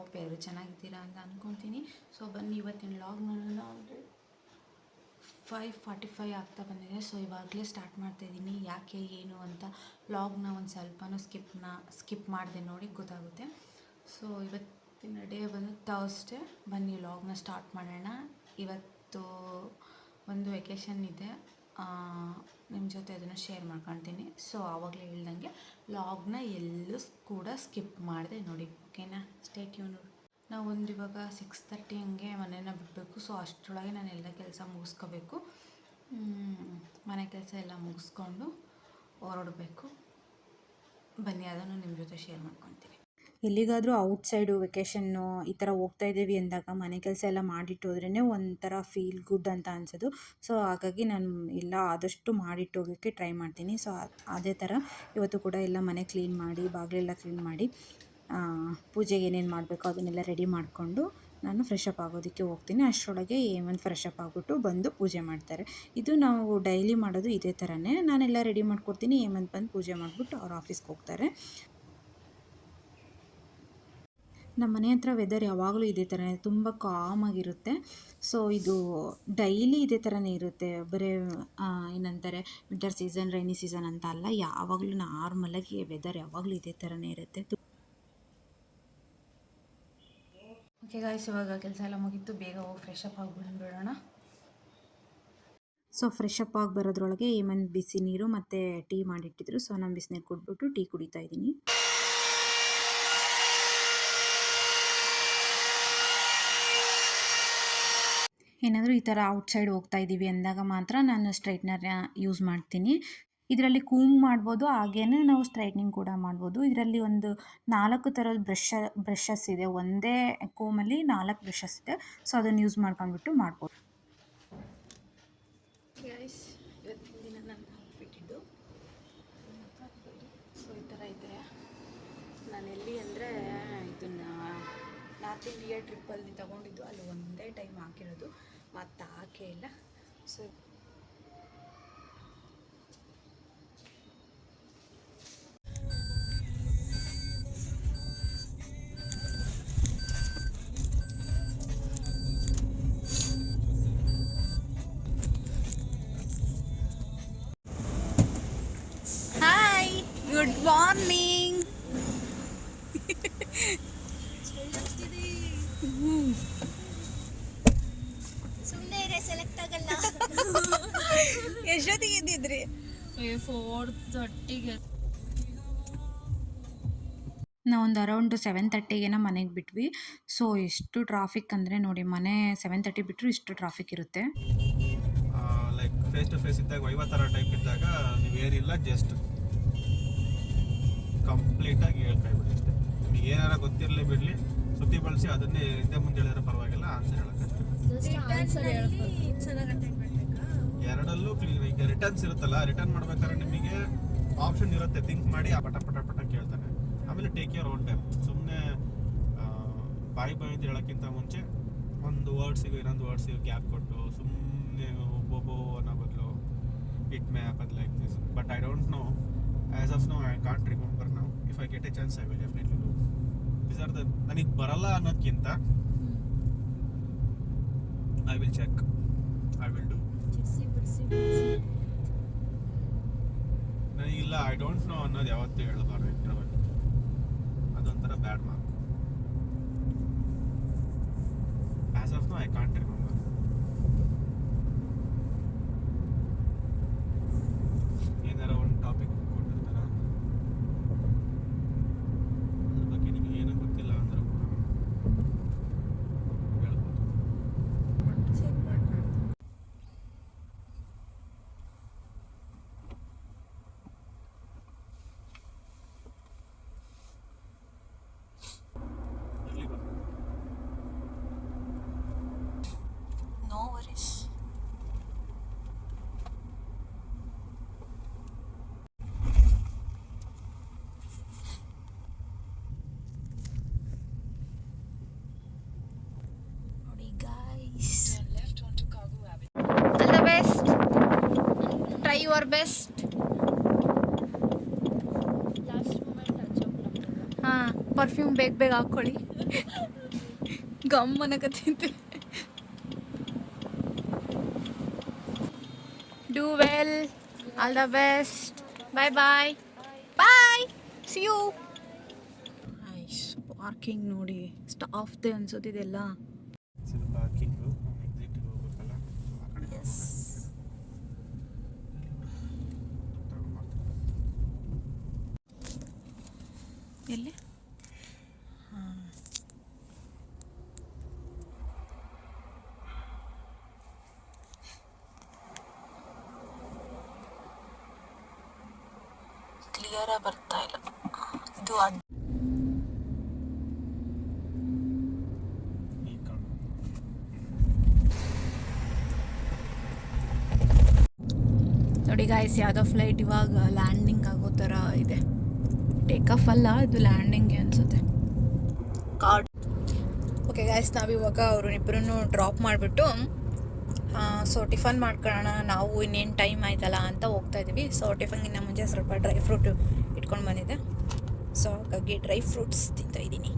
Hope ಎಲ್ಲರೂ ಚೆನ್ನಾಗಿದ್ದೀರಾ ಅಂತ ಅಂದ್ಕೊತೀನಿ. ಸೊ ಬನ್ನಿ ಇವತ್ತಿನ ವ್ಲಾಗ್ ನೋಡೋಣ. ಅಂದರೆ 5:45 ಆಗ್ತಾ ಬಂದಿದೆ. ಸೊ ಇವಾಗಲೇ ಸ್ಟಾರ್ಟ್ ಮಾಡ್ತಾಯಿದ್ದೀನಿ. ಯಾಕೆ ಏನು ಅಂತ ವ್ಲಾಗ್ನ ಒಂದು ಸ್ವಲ್ಪನೂ ಸ್ಕಿಪ್ ಮಾಡಿದೆ ನೋಡಿ ಗೊತ್ತಾಗುತ್ತೆ. ಸೊ ಇವತ್ತಿನ ಡೇ ಬಂದು ಥರ್ಸ್ಡೇ. ಬನ್ನಿ ವ್ಲಾಗ್ನ ಸ್ಟಾರ್ಟ್ ಮಾಡೋಣ. ಇವತ್ತು ಒಂದು ವೆಕೇಷನ್ ಇದೆ, ನಿಮ್ಮ ಜೊತೆ ಅದನ್ನು ಶೇರ್ ಮಾಡ್ಕೊತೀನಿ. ಸೊ ಆವಾಗಲೇ ಹೇಳ್ದಂಗೆ ವ್ಲಾಗ್ನ ಎಲ್ಲೂ ಕೂಡ ಸ್ಕಿಪ್ ಮಾಡಿದೆ ನೋಡಿ, ಓಕೆನಾ? Stay tune. ನಾವು ಇವಾಗ 6:30 ಹಂಗೆ ಮನೇನ ಬಿಡಬೇಕು. ಸೊ ಅಷ್ಟರೊಳಗೆ ನಾನು ಎಲ್ಲ ಕೆಲಸ ಮುಗಿಸ್ಕೋಬೇಕು. ಮನೆ ಕೆಲಸ ಎಲ್ಲ ಮುಗಿಸ್ಕೊಂಡು ಹೊರಡಬೇಕು. ಬನ್ನಿ ಅದನ್ನು ನಿಮ್ಮ ಜೊತೆ ಶೇರ್ ಮಾಡ್ಕೊತೀನಿ. ಎಲ್ಲಿಗಾದರೂ ಔಟ್ಸೈಡು ವೆಕೇಷನ್ನು ಈ ಥರ ಹೋಗ್ತಾ ಇದ್ದೀವಿ ಅಂದಾಗ ಮನೆ ಕೆಲಸ ಎಲ್ಲ ಮಾಡಿಟ್ಟು ಹೋದ್ರೇ ಒಂಥರ ಫೀಲ್ ಗುಡ್ ಅಂತ ಅನ್ಸೋದು. ಸೊ ಹಾಗಾಗಿ ನಾನು ಎಲ್ಲ ಆದಷ್ಟು ಮಾಡಿಟ್ಟು ಹೋಗೋಕ್ಕೆ ಟ್ರೈ ಮಾಡ್ತೀನಿ. ಸೊ ಅದೇ ಥರ ಇವತ್ತು ಕೂಡ ಎಲ್ಲ ಮನೆ ಕ್ಲೀನ್ ಮಾಡಿ, ಬಾಗಿಲೆಲ್ಲ ಕ್ಲೀನ್ ಮಾಡಿ, ಪೂಜೆಗೆ ಏನೇನು ಮಾಡಬೇಕು ಅದನ್ನೆಲ್ಲ ರೆಡಿ ಮಾಡಿಕೊಂಡು ನಾನು ಫ್ರೆಶ್ ಅಪ್ ಆಗೋದಕ್ಕೆ ಹೋಗ್ತೀನಿ. ಅಷ್ಟರೊಳಗೆ ಹೇಮಂತ್ ಫ್ರೆಶ್ ಅಪ್ ಆಗಿಬಿಟ್ಟು ಬಂದು ಪೂಜೆ ಮಾಡ್ತಾರೆ. ಇದು ನಾವು ಡೈಲಿ ಮಾಡೋದು ಇದೇ ಥರನೇ. ನಾನೆಲ್ಲ ರೆಡಿ ಮಾಡ್ಕೊಡ್ತೀನಿ, ಹೇಮಂತ್ ಬಂದು ಪೂಜೆ ಮಾಡಿಬಿಟ್ಟು ಅವ್ರ ಆಫೀಸ್ಗೆ ಹೋಗ್ತಾರೆ. ನಮ್ಮ ಮನೆ ಹತ್ರ ವೆದರ್ ಯಾವಾಗಲೂ ಇದೇ ಥರನೇ ತುಂಬ ಕಾಮಾಗಿರುತ್ತೆ. ಸೊ ಇದು ಡೈಲಿ ಇದೇ ಥರನೇ ಇರುತ್ತೆ. ಬರೀ ಏನಂತಾರೆ ವಿಂಟರ್ ಸೀಸನ್, ರೈನಿ ಸೀಸನ್ ಅಂತ ಅಲ್ಲ, ಯಾವಾಗಲೂ ನಾರ್ಮಲಾಗಿ ವೆದರ್ ಯಾವಾಗಲೂ ಇದೇ ಥರನೇ ಇರುತ್ತೆ. ಓಕೆ ಗಾಯ್ಸ್, ಇವಾಗ ಕೆಲಸ ಎಲ್ಲ ಮುಗಿತು. ಬೇಗ ಹೋಗಿ ಫ್ರೆಶ್ ಅಪ್ ಆಗಿಬಿಡೋಣ. ಸೊ ಫ್ರೆಶ್ ಅಪ್ ಆಗಿ ಬರೋದ್ರೊಳಗೆ ಹೇಮಂತ್ ಬಿಸಿ ನೀರು ಮತ್ತು ಟೀ ಮಾಡಿಟ್ಟಿದ್ರು. ಸೊ ನಾನು ಬಿಸಿನೀರು ಕುಡಿದ್ಬಿಟ್ಟು ಟೀ ಕುಡಿತಾ ಇದ್ದೀನಿ. ಏನಾದರೂ ಈ ಥರ ಔಟ್ಸೈಡ್ ಹೋಗ್ತಾ ಇದ್ದೀವಿ ಅಂದಾಗ ಮಾತ್ರ ನಾನು ಸ್ಟ್ರೈಟ್ನರ್ನ ಯೂಸ್ ಮಾಡ್ತೀನಿ. ಇದರಲ್ಲಿ ಕೂಮ್ ಮಾಡ್ಬೋದು, ಹಾಗೇನೆ ನಾವು ಸ್ಟ್ರೈಟ್ನಿಂಗ್ ಕೂಡ ಮಾಡ್ಬೋದು. ಇದರಲ್ಲಿ ಒಂದು 4 ಥರದ ಬ್ರಷಸ್ ಇದೆ. ಒಂದೇ ಕೋಮಲ್ಲಿ 4 ಬ್ರಷಸ್ ಇದೆ. ಸೊ ಅದನ್ನು ಯೂಸ್ ಮಾಡ್ಕೊಂಡ್ಬಿಟ್ಟು ಮಾಡ್ಬೋದು. ಗೈಸ್, ಇವತ್ತಿನ ದಿನ ನನ್ನ ಔಟ್ಫಿಟ್ ಇದ್ದು. ಸೊ ಈ ಥರ ಇದೆ. ನಾನು ಎಲ್ಲಿ ಅಂದರೆ ಇದನ್ನು ನಾರ್ತ್ ಇಂಡಿಯಾ ಟ್ರಿಪ್ಪಲ್ಲಿ ತೊಗೊಂಡಿದ್ದು. ಅಲ್ಲಿ ಒಂದೇ ಟೈಮ್ ಹಾಕಿರೋದು, ಮತ್ತು ಹಾಕೇ ಇಲ್ಲ. So hi, good morning. ಸುಮ್ಮನೆ ಸೆಲೆಕ್ಟ್ ಆಗಲ್ಲ. ಎಷ್ಟೊತ್ತಿಗೆ ಇದ್ದಿದ್ರಿ? 4:30ಗೆ. ನಾವೊಂದು ಅರೌಂಡ್ 7:30ಗೆ ಮನೆಗೆ ಬಿಟ್ವಿ. ಸೊ ಎಷ್ಟು ಟ್ರಾಫಿಕ್ ಅಂದರೆ ನೋಡಿ, ಮನೆ 7:30 ಬಿಟ್ಟರು ಇಷ್ಟು ಟ್ರಾಫಿಕ್ ಇರುತ್ತೆ. ಲೈಕ್ ಫೇಸ್ ಟು ಫೇಸ್ ಇದ್ದಾಗ ವೈವತ್ತರ ಟೈಪ್ ಇದ್ದಾಗ ನೀವು ಏನಿಲ್ಲ, ಜಸ್ಟ್ ಕಂಪ್ಲೀಟಾಗಿ ಹೇಳ್ಕಾಯ್ಬಿಡಿ ಅಷ್ಟೇ. ನಿಮಗೆ ಏನಾರ ಗೊತ್ತಿರಲಿ ಬಿಡಲಿ, ಸುದ್ದಿ ಬಳಸಿ ಅದನ್ನೇ ಹಿಂದೆ ಮುಂದೆ ಹೇಳಿದ್ರೆ ಪರವಾಗಿಲ್ಲ, ಆನ್ಸರ್ ಹೇಳೋಕ್ಕಷ್ಟೇ. ಎರಡಲ್ಲೂ ಈಗ ರಿಟರ್ನ್ಸ್ ಇರುತ್ತಲ್ಲ, ರಿಟರ್ನ್ ಮಾಡ್ಬೇಕಾದ್ರೆ ನಿಮಗೆ ಆಪ್ಷನ್ ಇರುತ್ತೆ, ಥಿಂಕ್ ಮಾಡಿ ಆ ಪಟ ಪಟ ಪಟ ಕೇಳ್ತಾನೆ. ಆಮೇಲೆ ಟೇಕ್ ಯುವರ್ ಓನ್ ಟೈಮ್. ಸುಮ್ಮನೆ ಬಾಯಿ ಅಂತ ಹೇಳೋಕ್ಕಿಂತ ಮುಂಚೆ ಒಂದು ವರ್ಡ್ಸಿಗೂ ಇನ್ನೊಂದು ವರ್ಡ್ಸಿಗೂ ಗ್ಯಾಪ್ ಕೊಟ್ಟು ಸುಮ್ಮನೆ ಒಬ್ಬೊಬ್ಬ ಅನ್ನೋ ಬದಲು it may happen like this, but I don't know. As of now I can't remember now. If I get a chance I will definitely do. These are the, ನನಗೆ ಬರಲ್ಲ ಅನ್ನೋದಕ್ಕಿಂತ I will check, I will do. ನನಗಿಲ್ಲ I don't know ಅನ್ನೋದು ಯಾವತ್ತೂ ಹೇಳಬಾರ್ದು. Introvert ಅದೊಂಥರ bad mark. As of now I can't remember. ಏನಾರ ಒಂದು ಟಾಪಿಕ್ ಕೊಟ್ಟಿರ್ತಾರ, ಅದ್ರ ಬಗ್ಗೆ ನಿಮಗೆ ಏನೂ ಗೊತ್ತಿಲ್ಲ ಅಂದರೂ ಕೂಡ ಹೇಳ್ಬೋದು. No worries. ನೋಡಿ guys, all the best. Try your best. ಹಾಂ, ಪರ್ಫ್ಯೂಮ್ ಬೇಗ ಹಾಕ್ಕೊಳ್ಳಿ. ಗಮ್ ಅನ್ನಕತ್ತಿದ್ದೆ. Do well, all the best, bye bye bye, see you. Parking ನೋಡಿ ಸ್ಟಾಫ್ದೆ ಅನ್ಸೋದಿದೆಲ್ಲ. ಪಾರ್ಕಿಂಗು ಎಕ್ಸಿಟಿಗೆ ಹೋಗ್ಬೇಕಲ್ಲ, ಆ ಕಡೆ ಎಲ್ಲಿ ಕ್ಲಿಯರ ಬರ್ತಾ ಇಲ್ಲ ಇದು. ನೋಡಿ ಗಾಯ್ಸ್, ಯಾವುದೋ ಫ್ಲೈಟ್ ಇವಾಗ ಲ್ಯಾಂಡಿಂಗ್ ಆಗೋ ಥರ ಇದೆ. ಟೇಕ್ ಆಫ್ ಅಲ್ಲ, ಇದು ಲ್ಯಾಂಡಿಂಗ್ಗೆ ಅನಿಸುತ್ತೆ. ಕಾರ್ಡ್ ಓಕೆ ಗಾಯ್ಸ್, ನಾವಿವಾಗ ಅವರು ಇಬ್ಬರನ್ನು ಡ್ರಾಪ್ ಮಾಡಿಬಿಟ್ಟು ಸೊ ಟಿಫನ್ ಮಾಡ್ಕೊಳ್ಳೋಣ. ನಾವು ಇನ್ನೇನು ಟೈಮ್ ಆಯ್ತಲ್ಲ ಅಂತ ಹೋಗ್ತಾ ಇದ್ದೀವಿ. ಸೊ ಟಿಫನ್ಗಿನ್ನ ಮುಂಚೆ ಸ್ವಲ್ಪ ಡ್ರೈ ಫ್ರೂಟ್ ಇಟ್ಕೊಂಡು ಬಂದಿದ್ದೆ, ಸೊ ಹಾಗಾಗಿ ಡ್ರೈ ಫ್ರೂಟ್ಸ್ ತಿಂತಾ ಇದ್ದೀನಿ.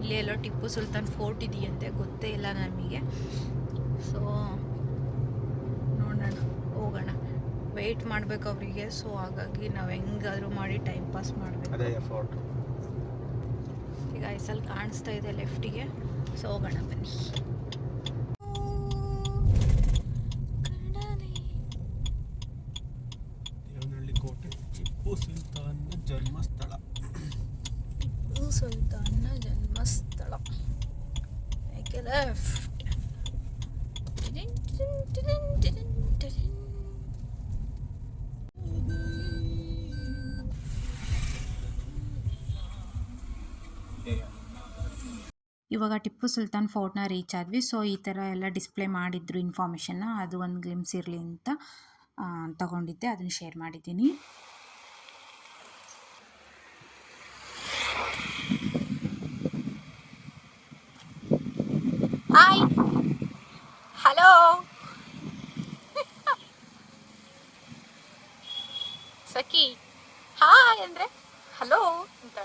ಇಲ್ಲೇ ಎಲ್ಲೋ ಟಿಪ್ಪು ಸುಲ್ತಾನ್ ಫೋರ್ಟ್ ಇದೆಯಂತೆ, ಗೊತ್ತೇ ಇಲ್ಲ ನಮಗೆ. ಸೊ ನೋಡೋಣ, ಹೋಗೋಣ. ವೆಯ್ಟ್ ಮಾಡಬೇಕು ಅವರಿಗೆ. ಸೊ ಹಾಗಾಗಿ ನಾವು ಹೆಂಗಾದರೂ ಮಾಡಿ ಟೈಮ್ ಪಾಸ್ ಮಾಡಬೇಕು. ಈಗ ಐಸಲ್ಲಿ ಕಾಣಿಸ್ತಾ ಇದೆ ಲೆಫ್ಟಿಗೆ. ಸೊ ಹೋಗೋಣ ಬನ್ನಿ. ದೇವನಹಳ್ಳಿ ಕೋಟೆ ಟಿಪ್ಪು ಸುಲ್ತಾನ್ನ ಜನ್ಮಸ್ಥಳ. ಟಿಪ್ಪು ಸುಲ್ತಾನ್ನ ಜನ್ಮಸ್ಥಳ. ಏಕೆ ಲೆಫ್ಟ್. ಇವಾಗ ಟಿಪ್ಪು ಸುಲ್ತಾನ್ ಫೋರ್ಟ್ನ ರೀಚ್ ಆದ್ವಿ. ಸೊ ಈ ಥರ ಎಲ್ಲ ಡಿಸ್ಪ್ಲೇ ಮಾಡಿದ್ರು ಇನ್ಫಾರ್ಮೇಷನ್ನ, ಅದು ಒಂದು ಗ್ಲಿಮ್ಸ್ ಇರಲಿ ಅಂತ ತಗೊಂಡಿದ್ದೆ, ಅದನ್ನು ಶೇರ್ ಮಾಡಿದ್ದೀನಿ. ಹಾಯ್, ಹಲೋ, ಸಖಿ ಹಾಯ್ ಅಂದರೆ ಹಲೋ ಅಂತ.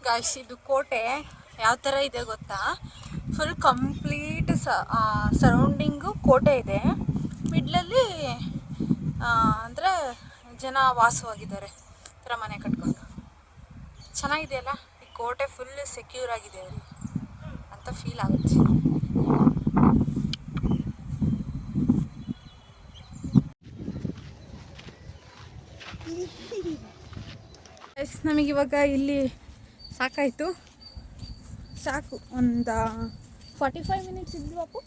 ಗಾಯ್ಸ್, ಇದು ಕೋಟೆ ಯಾವ ಥರ ಇದೆ ಗೊತ್ತಾ? ಫುಲ್ ಕಂಪ್ಲೀಟ್ ಸರೌಂಡಿಂಗು ಕೋಟೆ ಇದೆ. ಮಿಡ್ಲಲ್ಲಿ ಅಂದರೆ ಜನ ವಾಸವಾಗಿದ್ದಾರೆ, ಥರ ಮನೆ ಕಟ್ಕೊಂಡು. ಚೆನ್ನಾಗಿದೆಯಲ್ಲ ಈ ಕೋಟೆ, ಫುಲ್ ಸೆಕ್ಯೂರ್ ಆಗಿದೆ ಅಂತ ಫೀಲ್ ಆಗುತ್ತೆ. ನಮಗಿವಾಗ ಇಲ್ಲಿ ಸಾಕಾಯಿತು, ಸಾಕು. ಒಂದು 45 ಮಿನಿಟ್ಸ್ ಇದ್ವಿ ಅಪ್ಪು.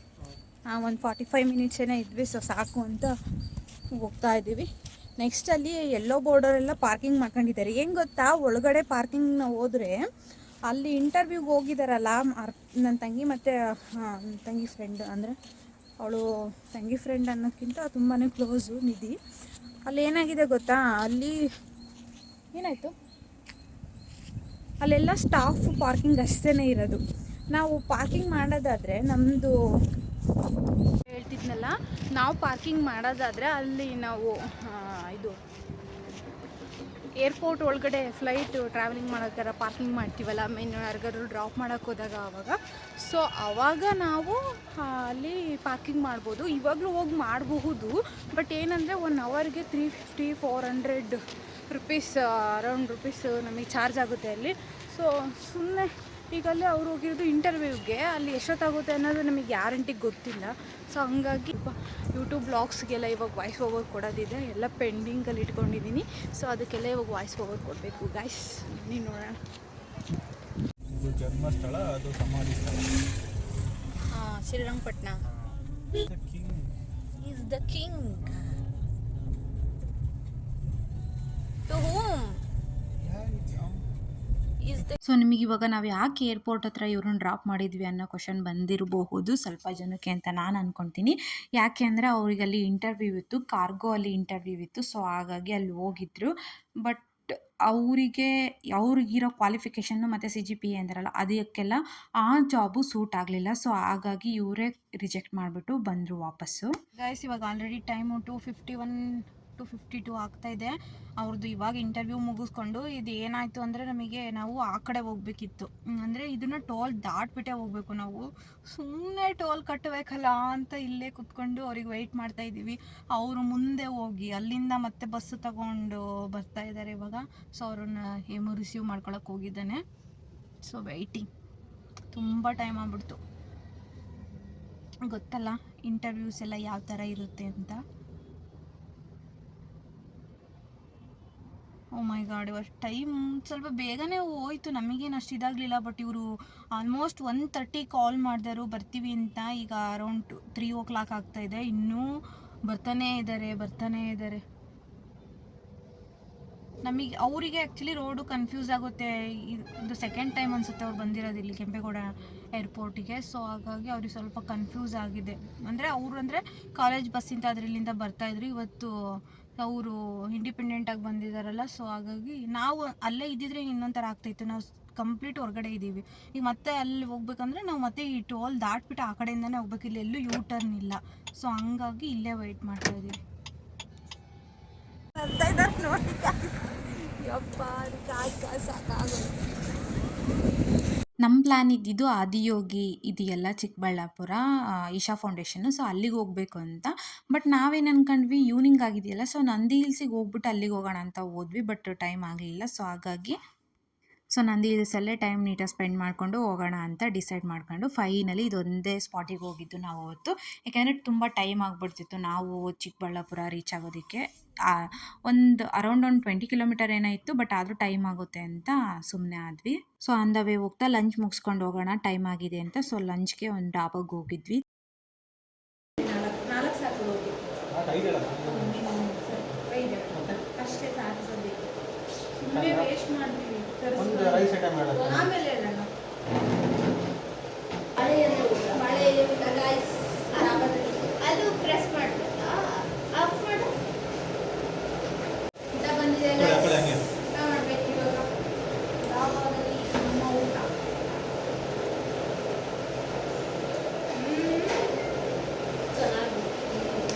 ಒಂದು 45 ಮಿನಿಟ್ಸ್ ಏನೋ ಇದ್ವಿ. ಸೊ ಸಾಕು ಅಂತ ಹೋಗ್ತಾ ಇದ್ದೀವಿ. ನೆಕ್ಸ್ಟ್ ಅಲ್ಲಿ ಎಲ್ಲೋ ಬೋರ್ಡರೆಲ್ಲ ಪಾರ್ಕಿಂಗ್ ಮಾಡ್ಕೊಂಡಿದ್ದಾರೆ. ಏನು ಗೊತ್ತಾ, ಒಳಗಡೆ ಪಾರ್ಕಿಂಗ್ನ ಹೋದರೆ ಅಲ್ಲಿ ಇಂಟರ್ವ್ಯೂಗೆ ಹೋಗಿದ್ದಾರಲ್ಲ ನನ್ನ ತಂಗಿ ಮತ್ತು ನನ್ನ ತಂಗಿ ಫ್ರೆಂಡ್, ಅಂದರೆ ಅವಳು ತಂಗಿ ಫ್ರೆಂಡ್ ಅನ್ನೋಕ್ಕಿಂತ ತುಂಬಾ ಕ್ಲೋಸು ನಿಧಿ. ಅಲ್ಲಿ ಏನಾಗಿದೆ ಗೊತ್ತಾ, ಅಲ್ಲಿ ಏನಾಯಿತು, ಅಲ್ಲೆಲ್ಲ ಸ್ಟಾಫ್ ಪಾರ್ಕಿಂಗ್ ಅಷ್ಟೇ ಇರೋದು. ನಾವು ಪಾರ್ಕಿಂಗ್ ಮಾಡೋದಾದರೆ ನಮ್ಮದು ಹೇಳ್ತಿದ್ನಲ್ಲ, ನಾವು ಪಾರ್ಕಿಂಗ್ ಮಾಡೋದಾದರೆ ಅಲ್ಲಿ ನಾವು ಇದು ಏರ್ಪೋರ್ಟ್ ಒಳಗಡೆ ಫ್ಲೈಟ್ ಟ್ರಾವೆಲಿಂಗ್ ಮಾಡೋ ಥರ ಪಾರ್ಕಿಂಗ್ ಮಾಡ್ತೀವಲ್ಲ, ಮೀನು ಯಾರಿಗಾದ್ರು ಡ್ರಾಪ್ ಮಾಡೋಕ್ಕೆ ಹೋದಾಗ ಆವಾಗ. ಸೊ ಆವಾಗ ನಾವು ಅಲ್ಲಿ ಪಾರ್ಕಿಂಗ್ ಮಾಡ್ಬೋದು. ಇವಾಗಲೂ ಹೋಗಿ ಮಾಡಬಹುದು. ಬಟ್ ಏನಂದರೆ 1 ಅವರ್ಗೆ 350-400 ರುಪೀಸ್, ಅರೌಂಡ್ ರುಪೀಸ್ ನಮಗೆ ಚಾರ್ಜ್ ಆಗುತ್ತೆ ಅಲ್ಲಿ. ಸೊ ಸುಮ್ಮನೆ ಈಗಲ್ಲೇ ಅವ್ರು ಹೋಗಿರೋದು ಇಂಟರ್ವ್ಯೂಗೆ, ಅಲ್ಲಿ ಎಷ್ಟೊತ್ತಾಗುತ್ತೆ ಅನ್ನೋದು ನಮಗೆ ಗ್ಯಾರಂಟಿ ಗೊತ್ತಿಲ್ಲ. ಸೊ ಹಂಗಾಗಿ ಯೂಟ್ಯೂಬ್ ಬ್ಲಾಗ್ಸ್ಗೆಲ್ಲ ಇವಾಗ ವಾಯ್ಸ್ ಓವರ್ ಕೊಡೋದಿದೆ, ಎಲ್ಲ ಪೆಂಡಿಂಗಲ್ಲಿ ಇಟ್ಕೊಂಡಿದ್ದೀನಿ. ಸೊ ಅದಕ್ಕೆಲ್ಲ ಇವಾಗ ವಾಯ್ಸ್ ಓವರ್ ಕೊಡಬೇಕು ಗೈಸ್. ನೀನು ನೋಡೋಣ. ಇದು ಜನ್ಮಸ್ಥಳ, ಅದು ಸಮಾಧಿ ಸ್ಥಳ. ಹಾಂ, Srirangapatna. Is the king to whom. So ನಿಮಗೆ ಇವಾಗ ನಾವು ಯಾಕೆ ಏರ್ಪೋರ್ಟ್ ಹತ್ರ ಇವ್ರನ್ನ ಡ್ರಾಪ್ ಮಾಡಿದ್ವಿ ಅನ್ನೋ ಕ್ವಶನ್ ಬಂದಿರಬಹುದು ಸ್ವಲ್ಪ ಜನಕ್ಕೆ ಅಂತ ನಾನು ಅಂದ್ಕೊತೀನಿ. ಯಾಕೆ ಅಂದರೆ ಅವ್ರಿಗೆ ಅಲ್ಲಿ ಇಂಟರ್ವ್ಯೂ ಇತ್ತು, ಕಾರ್ಗೋ ಅಲ್ಲಿ ಇಂಟರ್ವ್ಯೂ ಇತ್ತು. ಸೊ ಹಾಗಾಗಿ ಅಲ್ಲಿ ಹೋಗಿದ್ರು. ಬಟ್ ಅವ್ರಿಗಿರೋ ಕ್ವಾಲಿಫಿಕೇಷನ್ನು ಮತ್ತು CGPA ಅಂತಾರಲ್ಲ ಅದಕ್ಕೆಲ್ಲ ಆ ಜಾಬು ಸೂಟ್ ಆಗಲಿಲ್ಲ. ಸೊ ಹಾಗಾಗಿ ಇವರೇ ರಿಜೆಕ್ಟ್ ಮಾಡಿಬಿಟ್ಟು ಬಂದರು ವಾಪಸ್ಸು. ಗೈಸ್ ಇವಾಗ ಆಲ್ರೆಡಿ ಟೈಮು 2:52 ಆಗ್ತಾಯಿದೆ. ಅವ್ರದ್ದು ಇವಾಗ ಇಂಟರ್ವ್ಯೂ ಮುಗಿಸ್ಕೊಂಡು ಇದು ಏನಾಯಿತು ಅಂದರೆ ನಾವು ಆ ಕಡೆ ಹೋಗ್ಬೇಕಿತ್ತು. ಅಂದರೆ ಇದನ್ನು ಟೋಲ್ ದಾಟ್ಬಿಟ್ಟೆ ಹೋಗ್ಬೇಕು ನಾವು. ಸುಮ್ಮನೆ ಟೋಲ್ ಕಟ್ಟಬೇಕಲ್ಲ ಅಂತ ಇಲ್ಲೇ ಕುತ್ಕೊಂಡು ಅವ್ರಿಗೆ ವೆಯ್ಟ್ ಮಾಡ್ತಾ ಇದ್ದೀವಿ. ಅವರು ಮುಂದೆ ಹೋಗಿ ಅಲ್ಲಿಂದ ಮತ್ತೆ ಬಸ್ಸು ತಗೊಂಡು ಬರ್ತಾ ಇದ್ದಾರೆ ಇವಾಗ. ಸೊ ಅವ್ರನ್ನ ಹೇಮು ರಿಸೀವ್ ಮಾಡ್ಕೊಳಕ್ಕೆ ಹೋಗಿದ್ದಾನೆ. ಸೊ ವೆಯ್ಟಿಂಗ್ ತುಂಬ ಟೈಮ್ ಆಗ್ಬಿಡ್ತು. ಗೊತ್ತಲ್ಲ ಇಂಟರ್ವ್ಯೂಸ್ ಎಲ್ಲ ಯಾವ ಥರ ಇರುತ್ತೆ ಅಂತ. ಓ ಮೈ ಗಾಡ್, ಇವತ್ತು ಟೈಮ್ ಸ್ವಲ್ಪ ಬೇಗನೆ ಹೋಯ್ತು, ನಮಗೇನು ಅಷ್ಟು ಇದಾಗಲಿಲ್ಲ. ಬಟ್ ಇವರು ಆಲ್ಮೋಸ್ಟ್ 1:30 ಕಾಲ್ ಮಾಡಿದರು ಬರ್ತೀವಿ ಅಂತ. ಈಗ ಅರೌಂಡ್ 3 o'clock ಆಗ್ತಾಯಿದೆ, ಇನ್ನೂ ಬರ್ತಾನೇ ಇದ್ದಾರೆ. ನಮಗೆ ಅವರಿಗೆ ಆ್ಯಕ್ಚುಲಿ ರೋಡು ಕನ್ಫ್ಯೂಸ್ ಆಗುತ್ತೆ. ಇದು ಸೆಕೆಂಡ್ ಟೈಮ್ ಅನಿಸುತ್ತೆ ಅವ್ರು ಬಂದಿರೋದು ಇಲ್ಲಿ ಕೆಂಪೇಗೌಡ ಏರ್ಪೋರ್ಟಿಗೆ. ಸೊ ಹಾಗಾಗಿ ಅವ್ರಿಗೆ ಸ್ವಲ್ಪ ಕನ್ಫ್ಯೂಸ್ ಆಗಿದೆ. ಅಂದರೆ ಕಾಲೇಜ್ ಬಸ್ಸಿಂದ ಅದರಲ್ಲಿಂದ ಬರ್ತಾಯಿದ್ರು. ಇವತ್ತು ಅವರು ಇಂಡಿಪೆಂಡೆಂಟಾಗಿ ಬಂದಿದ್ದಾರಲ್ಲ. ಸೊ ಹಾಗಾಗಿ ನಾವು ಅಲ್ಲೇ ಇದ್ದಿದ್ರೆ ಇನ್ನೊಂದು ಥರ ಆಗ್ತಾಯಿತ್ತು. ನಾವು ಕಂಪ್ಲೀಟ್ ಹೊರಗಡೆ ಇದ್ದೀವಿ. ಈಗ ಮತ್ತೆ ಅಲ್ಲಿ ಹೋಗ್ಬೇಕಂದ್ರೆ ನಾವು ಮತ್ತೆ ಈ ಟೋಲ್ ದಾಟ್ಬಿಟ್ಟು ಆ ಕಡೆಯಿಂದನೇ ಹೋಗ್ಬೇಕು. ಇಲ್ಲಿ ಎಲ್ಲೂ ಯೂ ಟರ್ನ್ ಇಲ್ಲ. ಸೊ ಹಂಗಾಗಿ ಇಲ್ಲೇ ವೆಯ್ಟ್ ಮಾಡ್ತಾ ಇದ್ದೀವಿ. ನಮ್ಮ ಪ್ಲ್ಯಾನ್ ಇದ್ದಿದ್ದು ಆದಿಯೋಗಿ ಇದೆಯಲ್ಲ ಚಿಕ್ಕಬಳ್ಳಾಪುರ, ಈಶಾ ಫೌಂಡೇಶನ್ನು. ಸೊ ಅಲ್ಲಿಗೆ ಹೋಗಬೇಕು ಅಂತ. ಬಟ್ ನಾವೇನು ಅಂದ್ಕೊಂಡ್ವಿ ಈವ್ನಿಂಗ್ ಆಗಿದೆಯಲ್ಲ, ಸೊ ನಂದಿ ಹಿಲ್ಸಿಗೆ ಹೋಗ್ಬಿಟ್ಟು ಅಲ್ಲಿಗೆ ಹೋಗೋಣ ಅಂತ ಹೋದ್ವಿ. ಬಟ್ ಟೈಮ್ ಆಗಲಿಲ್ಲ. ಸೊ ಹಾಗಾಗಿ ನಂದಿ ಹಿಲ್ಸಲ್ಲೇ ಟೈಮ್ ನೀಟಾಗಿ ಸ್ಪೆಂಡ್ ಮಾಡಿಕೊಂಡು ಹೋಗೋಣ ಅಂತ ಡಿಸೈಡ್ ಮಾಡ್ಕೊಂಡು ಫೈನಲಿ ಇದೊಂದೇ ಸ್ಪಾಟಿಗೆ ಹೋಗಿದ್ದು ನಾವು ಅವತ್ತು. ಯಾಕೆಂದರೆ ತುಂಬ ಟೈಮ್ ಆಗಿಬಿಡ್ತಿತ್ತು ನಾವು ಚಿಕ್ಕಬಳ್ಳಾಪುರ ರೀಚ್ ಆಗೋದಕ್ಕೆ. ಅರೌಂಡ್ 20 ಕಿಲೋಮೀಟರ್ ಏನಾಯಿತು. ಬಟ್ ಆದರೂ ಟೈಮ್ ಆಗುತ್ತೆ ಅಂತ ಸುಮ್ಮನೆ ಆದ್ವಿ. ಸೊ ಆನ್ ದ ವೇ ಹೋಗ್ತಾ ಲಂಚ್ ಮುಗಿಸ್ಕೊಂಡು ಹೋಗೋಣ, ಟೈಮ್ ಆಗಿದೆ ಅಂತ. ಸೊ ಲಂಚ್ಗೆ ಒಂದು ಡಾಬಾಗೆ ಹೋಗಿದ್ವಿ. ಅದು ಪ್ರೆಸ್ ಮಾಡ್ಬೇಕಾ? ಆಫ್ ಮಾಡು. ಊಟ ಬಂದಿದೆ ಊಟ ಮಾಡ್ಬೇಕು ಇವಾಗ. ಡಾಬಾದಲ್ಲಿ ನಮ್ಮ ಊಟ ಚೆನ್ನಾಗಿದೆ.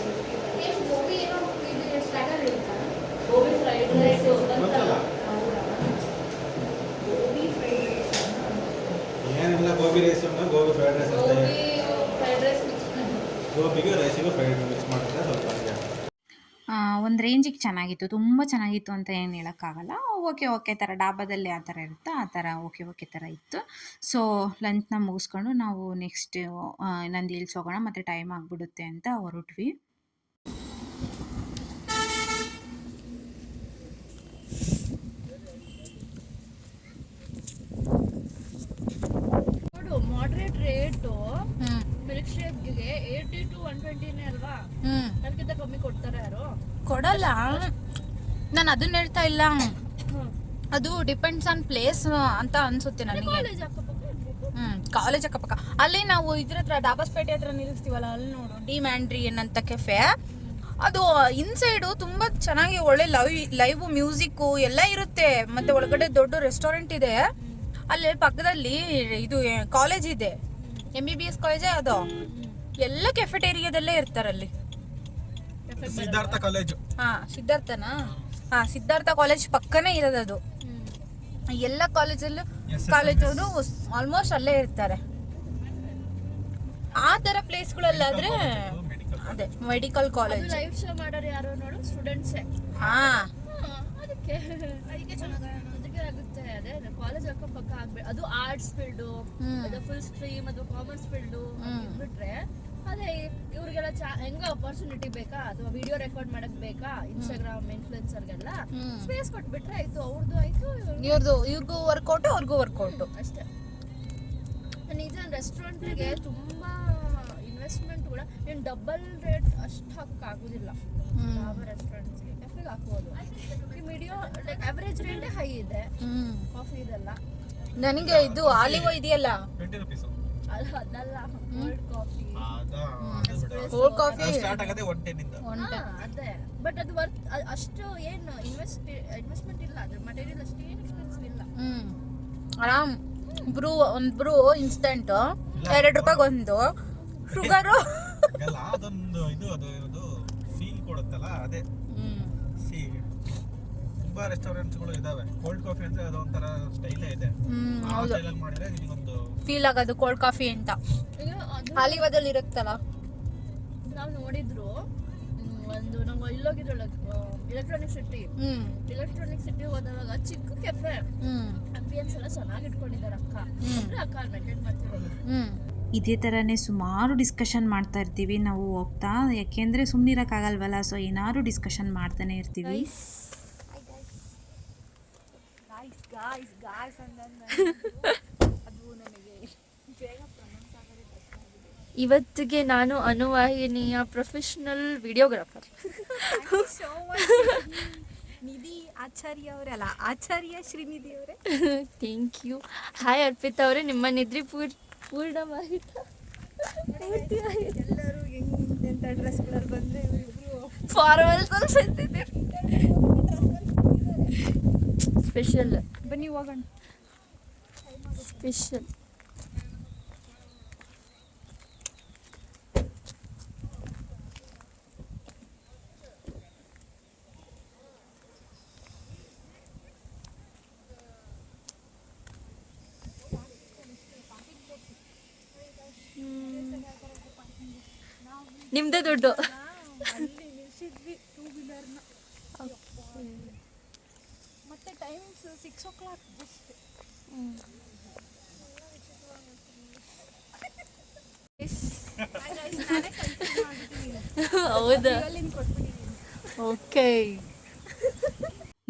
ಏನು ಗೋಬಿ ಏನೋ ಇದು ಸ್ಟಾರ್ಟರ್ ಇರುತ್ತಾ? Gobi fried rice. ಏನಿಲ್ಲ, gobi rice gobi fried rice ಅಷ್ಟೇ. ಫ್ರೈಡ್ ರೈಸ್ ಮಿಕ್ಸ್ ಮಾಡಿ ಗೋಬಿಗೆ ರೈಸಿಗೆ ಫ್ರೈಡ್ ಮಿಕ್ಸ್ ಮಾಡಿದ್ರೆ ಸ್ವಲ್ಪ ಒಂದು ರೇಂಜಿಗೆ ಚೆನ್ನಾಗಿತ್ತು, ತುಂಬ ಚೆನ್ನಾಗಿತ್ತು ಅಂತ ಏನು ಹೇಳೋಕ್ಕಾಗಲ್ಲ. ಓಕೆ ಥರ ಡಾಬಾದಲ್ಲಿ ಆ ಥರ ಇರುತ್ತೆ, ಆ ಥರ ಓಕೆ ಥರ ಇತ್ತು. ಸೊ ಲಂಚ್ನ ಮುಗಿಸ್ಕೊಂಡು ನಾವು ನೆಕ್ಸ್ಟ್ ನಂದಿ ಹಿಲ್ಸ್ ಹೋಗೋಣ, ಮತ್ತು ಟೈಮ್ ಆಗಿಬಿಡುತ್ತೆ ಅಂತ ಹೊರಟ್ವಿ. ಮಾಡ್ರೇಟ್ ರೇಟು ಮಿಲ್ಕ್ ಶೇಕ್ಗೆ 80 to 120 ಅಲ್ವಾ? ಅದಕ್ಕಿಂತ ಕಮ್ಮಿ ಕೊಡ್ತಾರೆ ಯಾರು? ಕೊಡಲ್ಲ. ನಾನು ಅದನ್ನ ಹೇಳ್ತಾ ಇಲ್ಲ, ಅದು ಡಿಪೆಂಡ್ಸ್ ಆನ್ ಪ್ಲೇಸ್ ಅಂತ ಅನ್ಸುತ್ತೆ ನನಗೆ. ಕಾಲೇಜ್ ಅಕ್ಕಪಕ್ಕ ಅಲ್ಲಿ ನಾವು ಇದ್ರ ಹತ್ರ ಡಾಬಾಸ್ಪೇಟೆ ಹತ್ರ ನಿಲ್ಲಿಸ್ತೀವಲ್ಲ, ಅಲ್ಲಿ ನೋಡು ಡಿ ಮ್ಯಾಂಡ್ರಿಯನ್ ಅಂತ ಕೆಫೆ. ಅದು ಇನ್ಸೈಡು ತುಂಬ ಚೆನ್ನಾಗಿ ಒಳ್ಳೆ ಲೈವ್ ಮ್ಯೂಸಿಕ್ಕು ಎಲ್ಲ ಇರುತ್ತೆ. ಮತ್ತೆ ಒಳಗಡೆ ದೊಡ್ಡ ರೆಸ್ಟೋರೆಂಟ್ ಇದೆ. ಅಲ್ಲಿ ಪಕ್ಕದಲ್ಲಿ ಇದು ಕಾಲೇಜ್ ಇದೆ, MBBS ಕಾಲೇಜೇ ಅದು. ಎಲ್ಲ ಕೆಫೆಟೇರಿಯಾದಲ್ಲೇ ಇರ್ತಾರಲ್ಲಿ. ಸಿದ್ಧಾರ್ಥ ಕಾಲೇಜು. ಸಿದ್ಧಾರ್ಥನಾ? ಸಿದ್ಧಾರ್ಥ ಕಾಲೇಜ್ ಪಕ್ಕನೇ ಇರೋದು ಅದು. ಎಲ್ಲ ಕಾಲೇಜಲ್ಲೂ ಕಾಲೇಜವರು ಆಲ್ಮೋಸ್ಟ್ ಅಲ್ಲೇ ಇರ್ತಾರೆ. ಆ ಥರ ಪ್ಲೇಸ್ಗಳಲ್ಲಾದ್ರೆ ಅದೇ ಮೆಡಿಕಲ್ ಕಾಲೇಜ್. ಲೈವ್ ಶೋ ಮಾಡೋರು ಯಾರು ನೋಡು? ಸ್ಟೂಡೆಂಟ್ಸೇ. ಅದಕ್ಕೆ ಚೆನ್ನಾಗಿ ಆಗುತ್ತೆ. ಅದೇ ಕಾಲೇಜ್ ಅಕ್ಕಪಕ್ಕ ಆಗ್ಬೇಕು. ಅದು ಆರ್ಟ್ಸ್ ಫೀಲ್ಡು, ಅದು ಫುಲ್ ಸ್ಟ್ರೀಮ್, ಅದು ಕಾಮರ್ಸ್ ಫೀಲ್ಡು ಬಿಟ್ರೆ ಅದೇ ಇವ್ರಿಗೆಲ್ಲ ಹೆಂಗ ಅಪರ್ಚುನಿಟಿ ಬೇಕಾ ಅಥವಾ ವಿಡಿಯೋ ರೆಕಾರ್ಡ್ ಮಾಡಕ್ ಬೇಕಾ, ಇನ್ಸ್ಟಾಗ್ರಾಮ್ ಇನ್ಫ್ಲುಯೆನ್ಸರ್ಗೆಲ್ಲ ಸ್ಪೇಸ್ ಕೊಟ್ಬಿಟ್ರೆ ಆಯ್ತು. ಅವ್ರದ್ದು ಆಯ್ತು, ಇವ್ರಿಗೂ ವರ್ಕೌಟು ಅವ್ರಿಗೂ ವರ್ಕೌಟು ಅಷ್ಟೇ. ನಿಜ ರೆಸ್ಟೋರೆಂಟ್ಗೆ ತುಂಬಾ ಇನ್ವೆಸ್ಟ್ಮೆಂಟ್ ಕೂಡ ಏನು ಡಬಲ್ ರೇಟ್ ಅಷ್ಟು ಹಾಕೋಕ್ಕಾಗೋದಿಲ್ಲ. ಯಾವ ರೆಸ್ಟೋರೆಂಟ್ಸ್ಗೆ ಕೆಫೆಗೆ ಹಾಕ್ಬೋದು. ಈ ಮೀಡಿಯಂ ಲೈಕ್ ಅವರೇಜ್ ರೇಟೇ ಹೈ ಇದೆ ಕಾಫಿ ಇದೆಲ್ಲ. ನನಗೆ ಇದು ಆಲಿವ್ ಇದೆಯಲ್ಲ, ಅದಲ್ಲ cold coffee Cold coffee. Start ಆಗದೆ 110 ಇಂದ. ಅದೇ ಬಟ್ ಅದು ವರ್ತ್ ಅಷ್ಟು ಏನು ಇನ್ವೆಸ್ಟ್ಮೆಂಟ್ ಇಲ್ಲ, ಅದ್ರ ಮಟೀರಿಯಲ್ ಅಷ್ಟು ಏನು ಎಕ್ಸ್ಪೆನ್ಸಿವ್ ಇಲ್ಲ. ಆರಾಮ್ ಬ್ರೂ ಇನ್ಸ್ಟಂಟ್ 2 ರೂಪಾಯಿಗೆ ಒಂದು ಶುಗರು. ಅಲ್ಲ ಅದೊಂದು ಇದು ಫೀಲ್ ಕೊಡುತ್ತಲ್ಲ ಅದೇ. ಸಿ ತುಂಬಾ ರೆಸ್ಟೋರೆಂಟ್ಸ್ಗಳು ಇದಾವೆ, ಕೋಲ್ಡ್ ಕಾಫಿ ಅಂದ್ರೆ ಅದೊಂಥರ ಸ್ಟೈಲೇ ಇದೆ. ಆ ಸ್ಟೈಲಲ್ಲಿ ಮಾಡಿದ್ರೆ ನಿಮಗೊಂದು ಫೀಲ್ ಆಗೋದು ಕೋಲ್ಡ್ ಕಾಫಿ ಅಂತ. ಹಾಲಿವಾದಲ್ಲಿ ಇರುತ್ತಲ್ಲ, ನಾವು ನೋಡಿದ್ರು ಒಂದು ನಾವು ಇಲ್ಲೋಗಿದ್ರಲ್ಲ ಎಲೆಕ್ಟ್ರಾನಿಕ್ ಸಿಟಿ ಹೋದಾಗ ಚಿಕ್ಕ ಕೆಫೆ ಅಂಬಿಯನ್ಸ್ ಎಲ್ಲ ಚೆನ್ನಾಗಿ ಇಟ್ಕೊಂಡಿದ್ದಾರೆ ಅಕ್ಕ ಮೇಂಟೈನ್ ಮಾಡ್ತಿರೋದು. ಇದೇ ಥರನೇ ಸುಮಾರು ಡಿಸ್ಕಷನ್ ಮಾಡ್ತಾ ಇರ್ತೀವಿ ನಾವು ಹೋಗ್ತಾ, ಯಾಕೆಂದರೆ ಸುಮ್ಮನಿರೋಕ್ಕಾಗಲ್ವಲ್ಲ, ಸೊ ಏನಾದ್ರು ಡಿಸ್ಕಷನ್ ಮಾಡ್ತಾನೆ ಇರ್ತೀವಿ. ಇವತ್ತಿಗೆ ನಾನು ಅನುವಾಹಿನಿಯ ಪ್ರೊಫೆಷನಲ್ ವಿಡಿಯೋಗ್ರಾಫರ್. ನಿಧಿ ಆಚಾರ್ಯ ಅವರಲ್ಲ, ಆಚಾರ್ಯ ಶ್ರೀನಿಧಿ ಅವರೇ. Thank you. ಹಾಯ್ ಅರ್ಪಿತಾ ಅವರೇ, ನಿಮ್ಮ ನಿದ್ರಿ ಪೂರ್ಣವಾಯಿತಾ? ಎಲ್ಲರೂ ಎಂತೆಂಥ ಡ್ರೆಸ್ಗಳಲ್ಲಿ ಬಂದರೆ ಫಾರ್ಮಲ್ಸ್ ಸ್ಪೆಷಲ್. ಬನ್ನಿ ಹೋಗೋಣ. ಸ್ಪೆಷಲ್ ನಿಮ್ದೇ ದುಡ್ಡು. ಮತ್ತೆ ಟೈಮಿಂಗ್ಸ್ 6 o'clock. ಹೌದಾ? ಓಕೆ.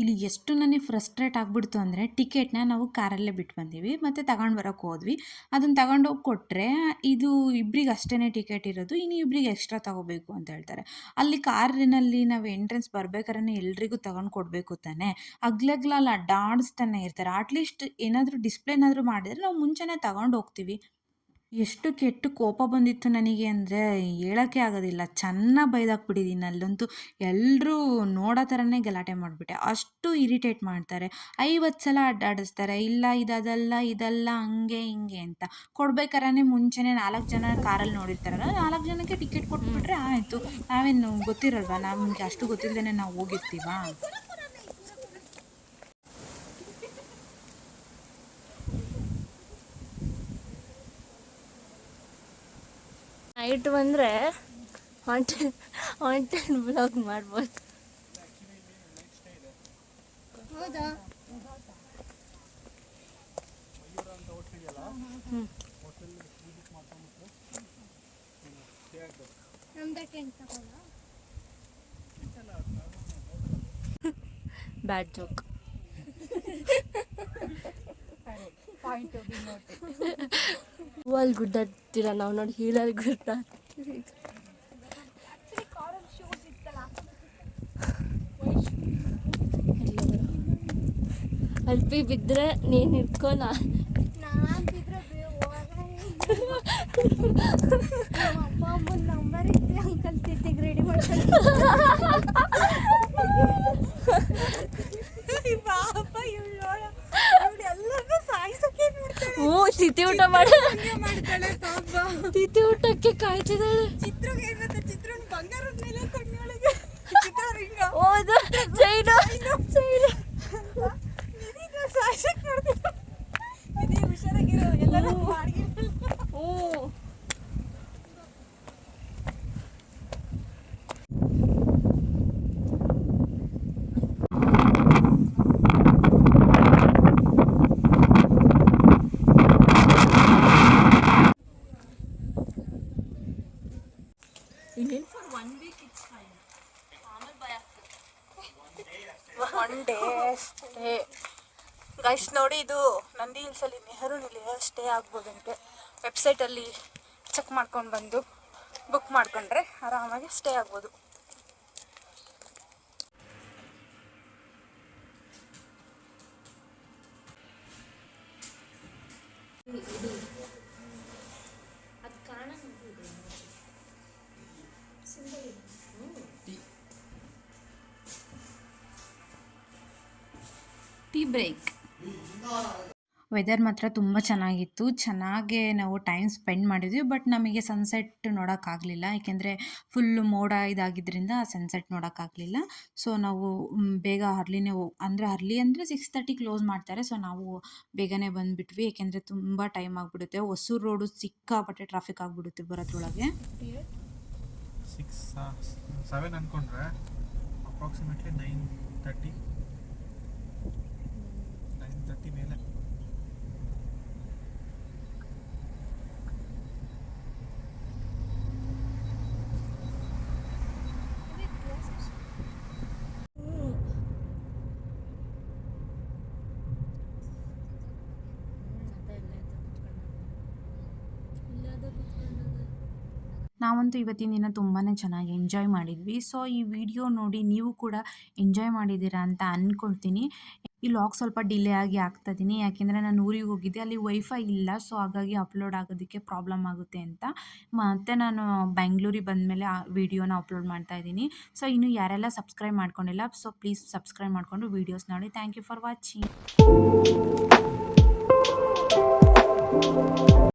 ಇಲ್ಲಿ ಎಷ್ಟು ನನಗೆ ಫ್ರಸ್ಟ್ರೇಟ್ ಆಗಿಬಿಡ್ತು ಅಂದರೆ, ಟಿಕೆಟ್ನ ನಾವು ಕಾರಲ್ಲೇ ಬಿಟ್ಟು ಬಂದೀವಿ ಮತ್ತು ತಗೊಂಡು ಬರೋಕ್ಕೆ ಹೋದ್ವಿ. ಅದನ್ನು ತಗೊಂಡೋಗಿ ಕೊಟ್ಟರೆ ಇದು ಇಬ್ಬರಿಗೆ ಅಷ್ಟೇ ಟಿಕೆಟ್ ಇರೋದು, ಇನ್ನು ಇಬ್ಬರಿಗೆ ಎಕ್ಸ್ಟ್ರಾ ತೊಗೋಬೇಕು ಅಂತ ಹೇಳ್ತಾರೆ. ಅಲ್ಲಿ ಕಾರಿನಲ್ಲಿ ನಾವು ಎಂಟ್ರೆನ್ಸ್ ಬರ್ಬೇಕಾದ್ರೆ ಎಲ್ರಿಗೂ ತಗೊಂಡು ಕೊಡಬೇಕು ತಾನೆ, ಅಗ್ಲಗ್ಲಲ್ಲಿ ಅಡ್ಡಾಡಿಸ್ತಾನೆ ಇರ್ತಾರೆ. ಅಟ್ಲೀಸ್ಟ್ ಏನಾದರೂ ಡಿಸ್ಪ್ಲೇನಾದರೂ ಮಾಡಿದರೆ ನಾವು ಮುಂಚೆನೇ ತಗೊಂಡು ಹೋಗ್ತೀವಿ. ಎಷ್ಟು ಕೆಟ್ಟ ಕೋಪ ಬಂದಿತ್ತು ನನಗೆ ಅಂದರೆ ಹೇಳೋಕ್ಕೆ ಆಗೋದಿಲ್ಲ. ಚೆನ್ನಾಗಿ ಬೈದಾಕ್ಬಿಟ್ಟಿದ್ದೀನಿ. ಅಲ್ಲಂತೂ ಎಲ್ಲರೂ ನೋಡೋ ಥರನೇ ಗಲಾಟೆ ಮಾಡಿಬಿಟ್ಟೆ. ಅಷ್ಟು ಇರಿಟೇಟ್ ಮಾಡ್ತಾರೆ. 50 ಸಲ ಅಡ್ಡಾಡಿಸ್ತಾರೆ. ಇಲ್ಲ ಇದಲ್ಲ ಹಂಗೆ ಹಿಂಗೆ ಅಂತ. ಕೊಡ್ಬೇಕಾದ್ರೆ ಮುಂಚೆನೇ 4 ಜನ ಕಾರಲ್ಲಿ ನೋಡಿರ್ತಾರಲ್ಲ, 4 ಜನಕ್ಕೆ ಟಿಕೆಟ್ ಕೊಟ್ಬಿಟ್ರೆ ಆಯಿತು. ನಾವೇನು ಗೊತ್ತಿರಲ್ವಾ, ನಮಗೆ ಅಷ್ಟು ಗೊತ್ತಿಲ್ಲದೇ ನಾವು ಹೋಗಿರ್ತೀವಾ? ನೈಟ್ ಬಂದರೆ ಹಾಂಟೆಡ್ ಬ್ಲಾಗ್ ಮಾಡ್ಬೋದು. ಹೌದಾ? ಬ್ಯಾಡ್ ಜೋಕ್. ಹೂವಲ್ಲಿ ಗುಡ್ಡಾಡ್ತೀರ ನಾವು ನೋಡಿ, ಹೀಲಲ್ಲಿ ಗುಡ್ಡಾಡ್ತೀವಿ. ಅಲ್ಪಿ ಬಿದ್ದರೆ ನೀನು ಇಟ್ಕೊ, ನಂಬರ್ ಇದ್ರೆ ಅಂಕಲ್ ತಿತ್ತಿಗೆ ರೆಡಿ ಮಾಡ್ತಾರೆ. ತಿಥಿ ಊಟ ಮಾಡ್ತಾಳೆ, ತಿಥಿ ಊಟಕ್ಕೆ ಕಾಯ್ತಿದ್ದಾಳೆ. ಚಿತ್ರನ ಬಂಗಾರದ ಮೇಲೆ ಕಣ್ಣೊಳಗೆ ಹೌದಾ? ಚೈನಾ ಇದೇ ಹುಷಾರಾಗಿರೋ ಎಲ್ಲರೂ ಅಡುಗೆ. One day stay guys. ನೋಡಿ, ಇದು ನಂದಿ ಹಿಲ್ಸಲ್ಲಿ ನೆಹರು ನಿಲಯ ಸ್ಟೇ ಆಗ್ಬೋದಂತೆ. ವೆಬ್ಸೈಟಲ್ಲಿ ಚೆಕ್ ಮಾಡ್ಕೊಂಡು ಬಂದು ಬುಕ್ ಮಾಡ್ಕೊಂಡ್ರೆ ಆರಾಮಾಗಿ ಸ್ಟೇ ಆಗ್ಬೋದು. Tea break. ವೆದರ್ ಮಾತ್ರ ತುಂಬ ಚೆನ್ನಾಗಿತ್ತು. ಚೆನ್ನಾಗೇ ನಾವು ಟೈಮ್ ಸ್ಪೆಂಡ್ ಮಾಡಿದ್ವಿ. ಬಟ್ ನಮಗೆ ಸನ್ಸೆಟ್ ನೋಡೋಕ್ಕಾಗಲಿಲ್ಲ. ಏಕೆಂದರೆ ಫುಲ್ಲು ಮೋಡ ಇದಾಗಿದ್ದರಿಂದ ಸನ್ಸೆಟ್ ನೋಡೋಕ್ಕಾಗಲಿಲ್ಲ. ಸೊ ನಾವು ಬೇಗ ಅರ್ಲಿನೇ ಅರ್ಲಿ ಅಂದರೆ 6:30 ಕ್ಲೋಸ್ ಮಾಡ್ತಾರೆ. ಸೊ ನಾವು ಬೇಗನೆ ಬಂದುಬಿಟ್ವಿ. ಏಕೆಂದರೆ ತುಂಬ ಟೈಮ್ ಆಗಿಬಿಡುತ್ತೆ. ಹೊಸೂರು ರೋಡು ಸಿಕ್ಕಾಪಟ್ಟೆ ಟ್ರಾಫಿಕ್ ಆಗಿಬಿಡುತ್ತೆ ಬರೋದ್ರೊಳಗೆ. 7 ಅಂದ್ಕೊಂಡ್ರೆ ಅಪ್ರಾಕ್ಸಿಮೇಟ್ಲಿ 9:30 ಮೇಲೆ. ನಾವಂತೂ ಇವತ್ತಿನ ದಿನ ತುಂಬಾ ಚೆನ್ನಾಗಿ ಎಂಜಾಯ್ ಮಾಡಿದ್ವಿ. ಸೊ ಈ ವಿಡಿಯೋ ನೋಡಿ ನೀವು ಕೂಡ ಎಂಜಾಯ್ ಮಾಡಿದ್ದೀರಾ ಅಂತ ಅಂದ್ಕೊಳ್ತೀನಿ. ಈ ಲಾಗ್ ಸ್ವಲ್ಪ ಡಿಲೇ ಆಗಿ ಆಗ್ತಾಯಿದ್ದೀನಿ. ಯಾಕೆಂದರೆ ನಾನು ಊರಿಗೆ ಹೋಗಿದ್ದೆ, ಅಲ್ಲಿ ವೈಫೈ ಇಲ್ಲ. ಸೊ ಹಾಗಾಗಿ ಅಪ್ಲೋಡ್ ಆಗೋದಕ್ಕೆ ಪ್ರಾಬ್ಲಮ್ ಆಗುತ್ತೆ ಅಂತ ಮತ್ತೆ ನಾನು ಬೆಂಗಳೂರಿಗೆ ಬಂದಮೇಲೆ ಆ ವಿಡಿಯೋನ ಅಪ್ಲೋಡ್ ಮಾಡ್ತಾಯಿದ್ದೀನಿ. ಸೊ ಇನ್ನು ಯಾರೆಲ್ಲ ಸಬ್ಸ್ಕ್ರೈಬ್ ಮಾಡ್ಕೊಂಡಿಲ್ಲ, ಸೊ ಪ್ಲೀಸ್ ಸಬ್ಸ್ಕ್ರೈಬ್ ಮಾಡಿಕೊಂಡು ವೀಡಿಯೋಸ್ ನೋಡಿ. Thank you for watching.